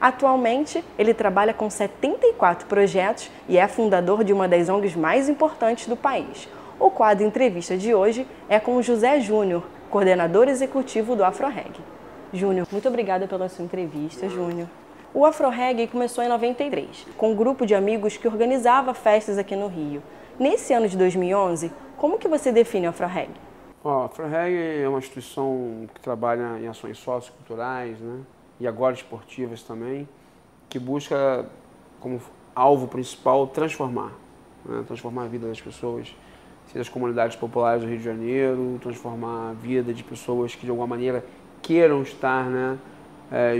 Atualmente, ele trabalha com 74 projetos e é fundador de uma das ONGs mais importantes do país. O quadro Entrevista de hoje é com o José Júnior, coordenador executivo do AfroReg. Júnior, muito obrigada pela sua entrevista, Júnior. O AfroReg começou em 93, com um grupo de amigos que organizava festas aqui no Rio. Nesse ano de 2011, como que você define o AfroReg? A AfroReg é uma instituição que trabalha em ações socioculturais, né? E agora esportivas também, que busca como alvo principal transformar, né? Transformar a vida das pessoas, seja as comunidades populares do Rio de Janeiro, transformar a vida de pessoas que de alguma maneira queiram estar, né,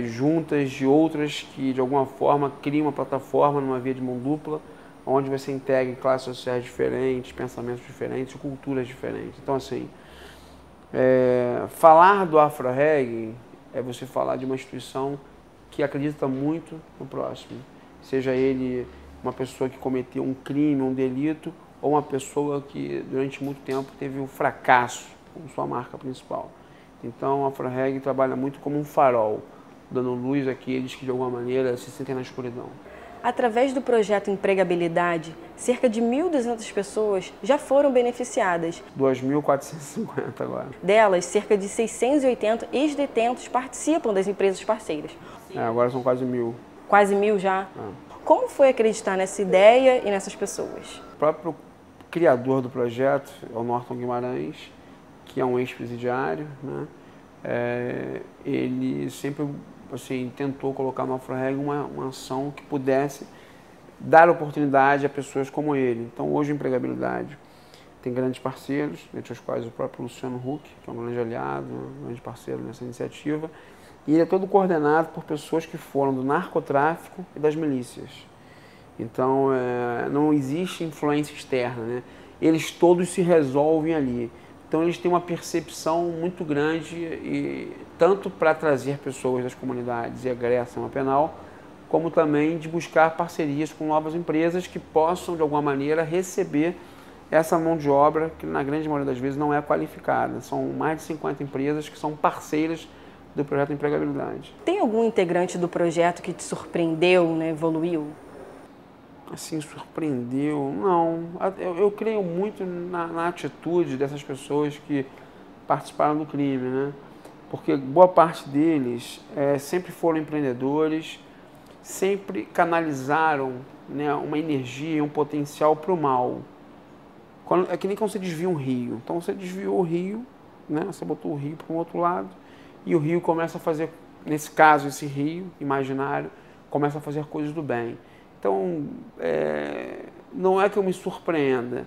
juntas de outras que de alguma forma criam uma plataforma numa via de mão dupla, onde você integre classes sociais diferentes, pensamentos diferentes, culturas diferentes. Então, assim, falar do AfroReg é você falar de uma instituição que acredita muito no próximo, seja ele uma pessoa que cometeu um crime, um delito, ou uma pessoa que durante muito tempo teve um fracasso como sua marca principal. Então, a AfroReg trabalha muito como um farol, dando luz àqueles que de alguma maneira se sentem na escuridão. Através do projeto Empregabilidade, cerca de 1.200 pessoas já foram beneficiadas. 2.450 agora. Delas, cerca de 680 ex-detentos participam das empresas parceiras. Agora são quase 1.000. Quase 1.000 já? Como foi acreditar nessa ideia e nessas pessoas? O próprio criador do projeto é o Norton Guimarães, que é um ex-presidiário, né? Ele sempre assim, tentou colocar no AfroReg uma ação que pudesse dar oportunidade a pessoas como ele. Então, hoje, a Empregabilidade tem grandes parceiros, entre os quais o próprio Luciano Huck, que é um grande aliado, um grande parceiro nessa iniciativa, e ele é todo coordenado por pessoas que foram do narcotráfico e das milícias. Então, não existe influência externa, né? Eles todos se resolvem ali. Então, eles têm uma percepção muito grande, e tanto para trazer pessoas das comunidades e agressão penal, como também de buscar parcerias com novas empresas que possam, de alguma maneira, receber essa mão de obra que, na grande maioria das vezes, não é qualificada. São mais de 50 empresas que são parceiras do projeto Empregabilidade. Tem algum integrante do projeto que te surpreendeu, né, evoluiu? Assim, surpreendeu? Não. Eu creio muito na atitude dessas pessoas que participaram do crime, né? Porque boa parte deles sempre foram empreendedores, sempre canalizaram, né, uma energia, um potencial para o mal. É que nem quando você desvia um rio. Então você desviou o rio, né? Você botou o rio para um outro lado e o rio começa a fazer, nesse caso, esse rio imaginário, começa a fazer coisas do bem. Então, não é que eu me surpreenda,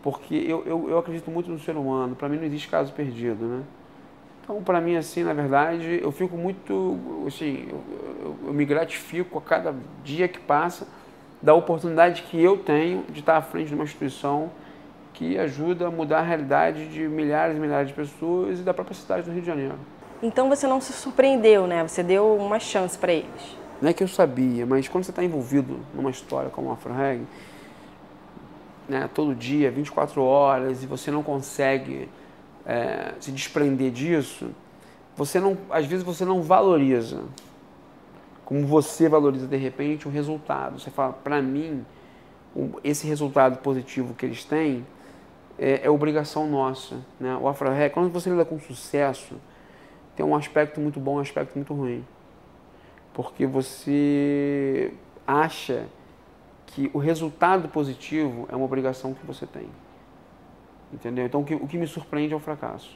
porque eu acredito muito no ser humano. Para mim não existe caso perdido, né? Então, para mim, assim, na verdade, eu fico muito, assim, eu me gratifico a cada dia que passa da oportunidade que eu tenho de estar à frente de uma instituição que ajuda a mudar a realidade de milhares e milhares de pessoas e da própria cidade do Rio de Janeiro. Então você não se surpreendeu, né? Você deu uma chance para eles. Não é que eu sabia, mas quando você está envolvido numa história como a AfroReg, né, todo dia, 24 horas, e você não consegue se desprender disso, às vezes você não valoriza como você valoriza, de repente, o resultado. Você fala, para mim, esse resultado positivo que eles têm é obrigação nossa, né? O AfroReg, quando você lida com sucesso, tem um aspecto muito bom e um aspecto muito ruim. Porque você acha que o resultado positivo é uma obrigação que você tem. Entendeu? Então, o que me surpreende é o fracasso.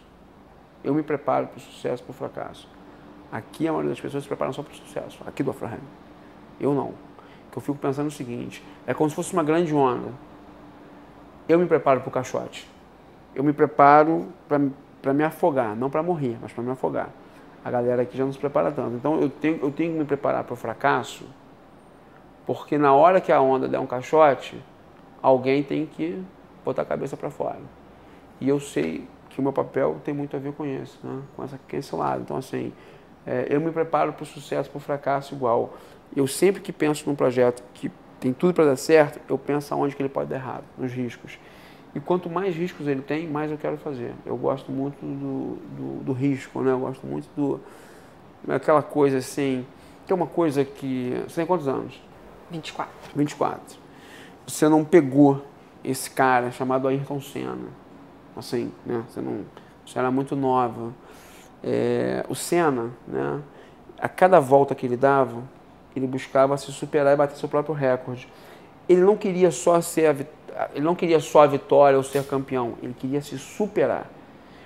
Eu me preparo para o sucesso, para o fracasso. Aqui, a maioria das pessoas se preparam só para o sucesso, aqui do AfroReg. Eu não. Porque eu fico pensando o seguinte, é como se fosse uma grande onda. Eu me preparo para o caixote. Eu me preparo para me afogar, não para morrer, mas para me afogar. A galera aqui já não se prepara tanto. Então, eu tenho que me preparar para o fracasso, porque na hora que a onda der um caixote, alguém tem que botar a cabeça para fora. E eu sei que o meu papel tem muito a ver com isso, né? Com esse lado. Então, assim, eu me preparo para o sucesso, para o fracasso igual. Eu sempre que penso num projeto que tem tudo para dar certo, eu penso aonde que ele pode dar errado, nos riscos. E quanto mais riscos ele tem, mais eu quero fazer. Eu gosto muito do risco, né? Eu gosto muito aquela coisa assim, tem uma coisa que... Você tem quantos anos? 24. 24. Você não pegou esse cara chamado Ayrton Senna. Assim, né? Você era muito nova. O Senna, né? A cada volta que ele dava, ele buscava se superar e bater seu próprio recorde. Ele não queria só a vitória ou ser campeão, ele queria se superar.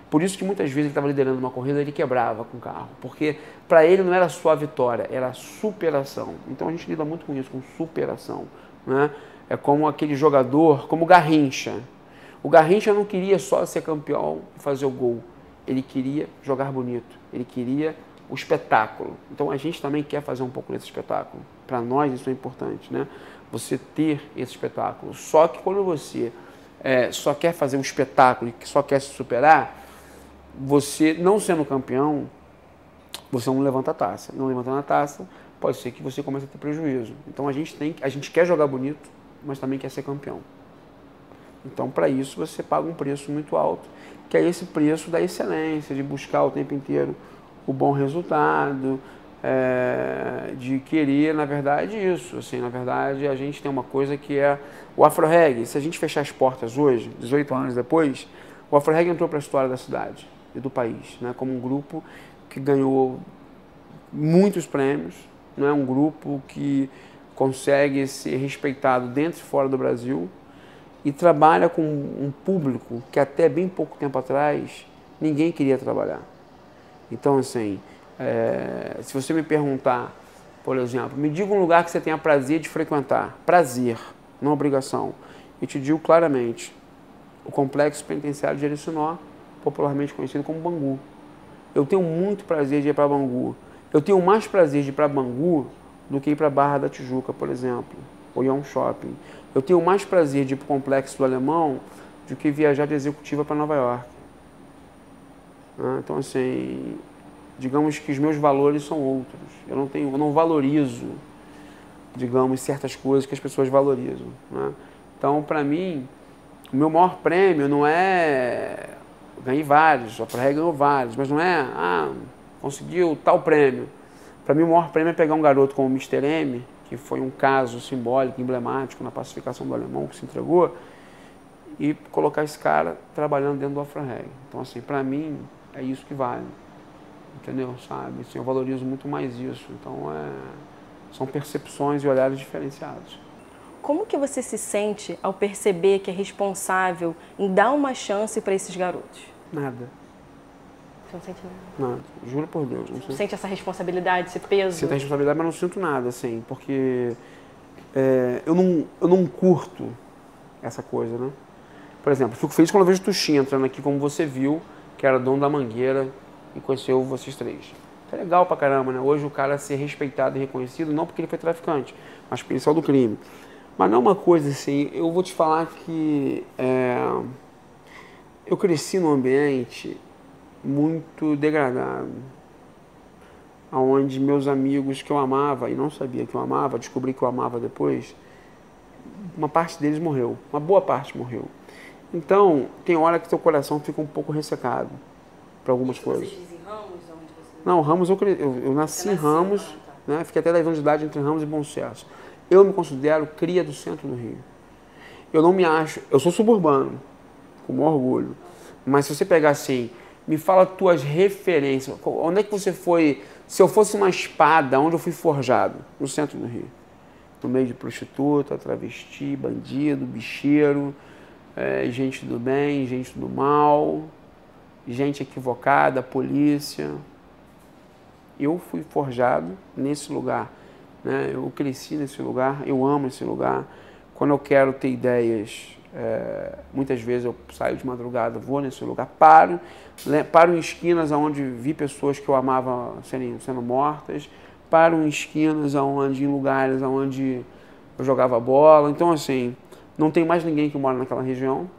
Por isso que muitas vezes ele estava liderando uma corrida, ele quebrava com o carro, porque para ele não era só a vitória, era a superação. Então a gente lida muito com isso, com superação, né? É como aquele jogador, como o Garrincha. O Garrincha não queria só ser campeão e fazer o gol, ele queria jogar bonito, ele queria o espetáculo. Então a gente também quer fazer um pouco desse espetáculo. Para nós isso é importante, né? Você ter esse espetáculo. Só que quando você só quer fazer um espetáculo e só quer se superar, você não sendo campeão, você não levanta a taça. Não levantando a taça, pode ser que você comece a ter prejuízo. Então a gente quer jogar bonito, mas também quer ser campeão. Então para isso você paga um preço muito alto, que é esse preço da excelência, de buscar o tempo inteiro o bom resultado, de querer, na verdade, isso. Assim, na verdade, a gente tem uma coisa que é o Afro-Reggae. Se a gente fechar as portas hoje, 18 anos depois, o Afro-Reggae entrou para a história da cidade e do país, né, como um grupo que ganhou muitos prêmios, né, um grupo que consegue ser respeitado dentro e fora do Brasil e trabalha com um público que até bem pouco tempo atrás ninguém queria trabalhar. Então, assim, se você me perguntar, por exemplo, me diga um lugar que você tenha prazer de frequentar. Prazer, não obrigação. Eu te digo claramente, o Complexo Penitenciário de Jericinó, popularmente conhecido como Bangu. Eu tenho muito prazer de ir para Bangu. Eu tenho mais prazer de ir para Bangu do que ir para Barra da Tijuca, por exemplo, ou ir a um shopping. Eu tenho mais prazer de ir para o Complexo do Alemão do que viajar de executiva para Nova York. Então, assim, digamos que os meus valores são outros. Eu não valorizo, digamos, certas coisas que as pessoas valorizam, né? Então, para mim, o meu maior prêmio não é... Ganhei vários, a Afro-Reggae ganhou vários, mas não é, conseguiu tal prêmio. Para mim, o maior prêmio é pegar um garoto como o Mr. M, que foi um caso simbólico, emblemático na pacificação do alemão, que se entregou, e colocar esse cara trabalhando dentro do Afro-Reggae. Então, assim, para mim, é isso que vale, entendeu, sabe? Assim, eu valorizo muito mais isso. Então, são percepções e olhares diferenciados. Como que você se sente ao perceber que é responsável em dar uma chance para esses garotos? Nada. Você não sente nada? Nada. Juro por Deus. Não sente essa responsabilidade, esse peso? Sinto a responsabilidade, mas não sinto nada, assim, porque eu não curto essa coisa, né? Por exemplo, fico feliz quando eu vejo o Tuxinha entrando aqui, como você viu, que era dono da Mangueira e conheceu vocês três. É legal pra caramba, né? Hoje o cara ser respeitado e reconhecido, não porque ele foi traficante, mas porque ele saiu do crime. Mas não é uma coisa assim, eu vou te falar que eu cresci num ambiente muito degradado, onde meus amigos que eu amava e não sabia que eu amava, descobri que eu amava depois, uma parte deles morreu, uma boa parte morreu. Então, tem hora que teu coração fica um pouco ressecado para algumas coisas. Você diz em Ramos? Onde você... Não, Ramos, eu nasci em Ramos, né? Fiquei até 10 anos de idade entre Ramos e Bom Sucesso. Eu me considero cria do centro do Rio. Eu não me acho... Eu sou suburbano, com o maior orgulho. Mas se você pegar assim, me fala tuas referências. Onde é que você foi... Se eu fosse uma espada, onde eu fui forjado? No centro do Rio. No meio de prostituta, travesti, bandido, bicheiro, gente do bem, gente do mal, gente equivocada, polícia. Eu fui forjado nesse lugar, né? Eu cresci nesse lugar, eu amo esse lugar. Quando eu quero ter ideias, muitas vezes eu saio de madrugada, vou nesse lugar, paro em esquinas onde vi pessoas que eu amava sendo mortas, paro em esquinas em lugares onde eu jogava bola. Então, assim, não tem mais ninguém que mora naquela região,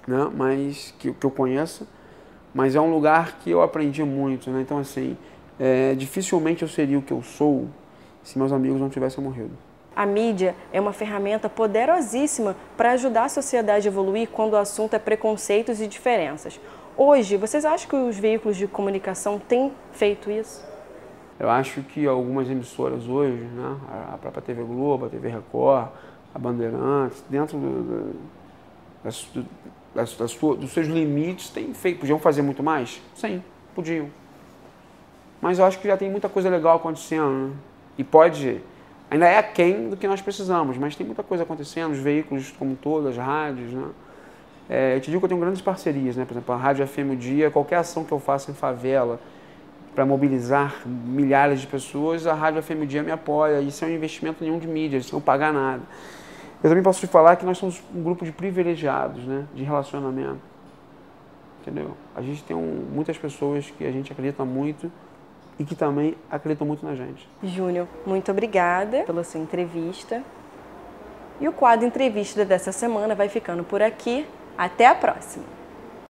né? Mas que eu conheça, mas é um lugar que eu aprendi muito, né? Então, assim, dificilmente eu seria o que eu sou se meus amigos não tivessem morrido. A mídia é uma ferramenta poderosíssima para ajudar a sociedade a evoluir quando o assunto é preconceitos e diferenças. Hoje, vocês acham que os veículos de comunicação têm feito isso? Eu acho que algumas emissoras hoje, né, a própria TV Globo, a TV Record, a Bandeirantes, dentro dos seus limites, podiam fazer muito mais? Sim, podiam. Mas eu acho que já tem muita coisa legal acontecendo, né? E ainda é aquém do que nós precisamos, mas tem muita coisa acontecendo, os veículos como todos, as rádios, né? Eu te digo que eu tenho grandes parcerias, né? Por exemplo, a Rádio FM o Dia, qualquer ação que eu faça em favela para mobilizar milhares de pessoas, a Rádio FM o Dia me apoia. Isso é um investimento nenhum de mídia, sem eu pagar nada. Eu também posso te falar que nós somos um grupo de privilegiados, né? De relacionamento. Entendeu? A gente tem muitas pessoas que a gente acredita muito e que também acreditam muito na gente. Júnior, muito obrigada pela sua entrevista. E o quadro Entrevista dessa semana vai ficando por aqui. Até a próxima!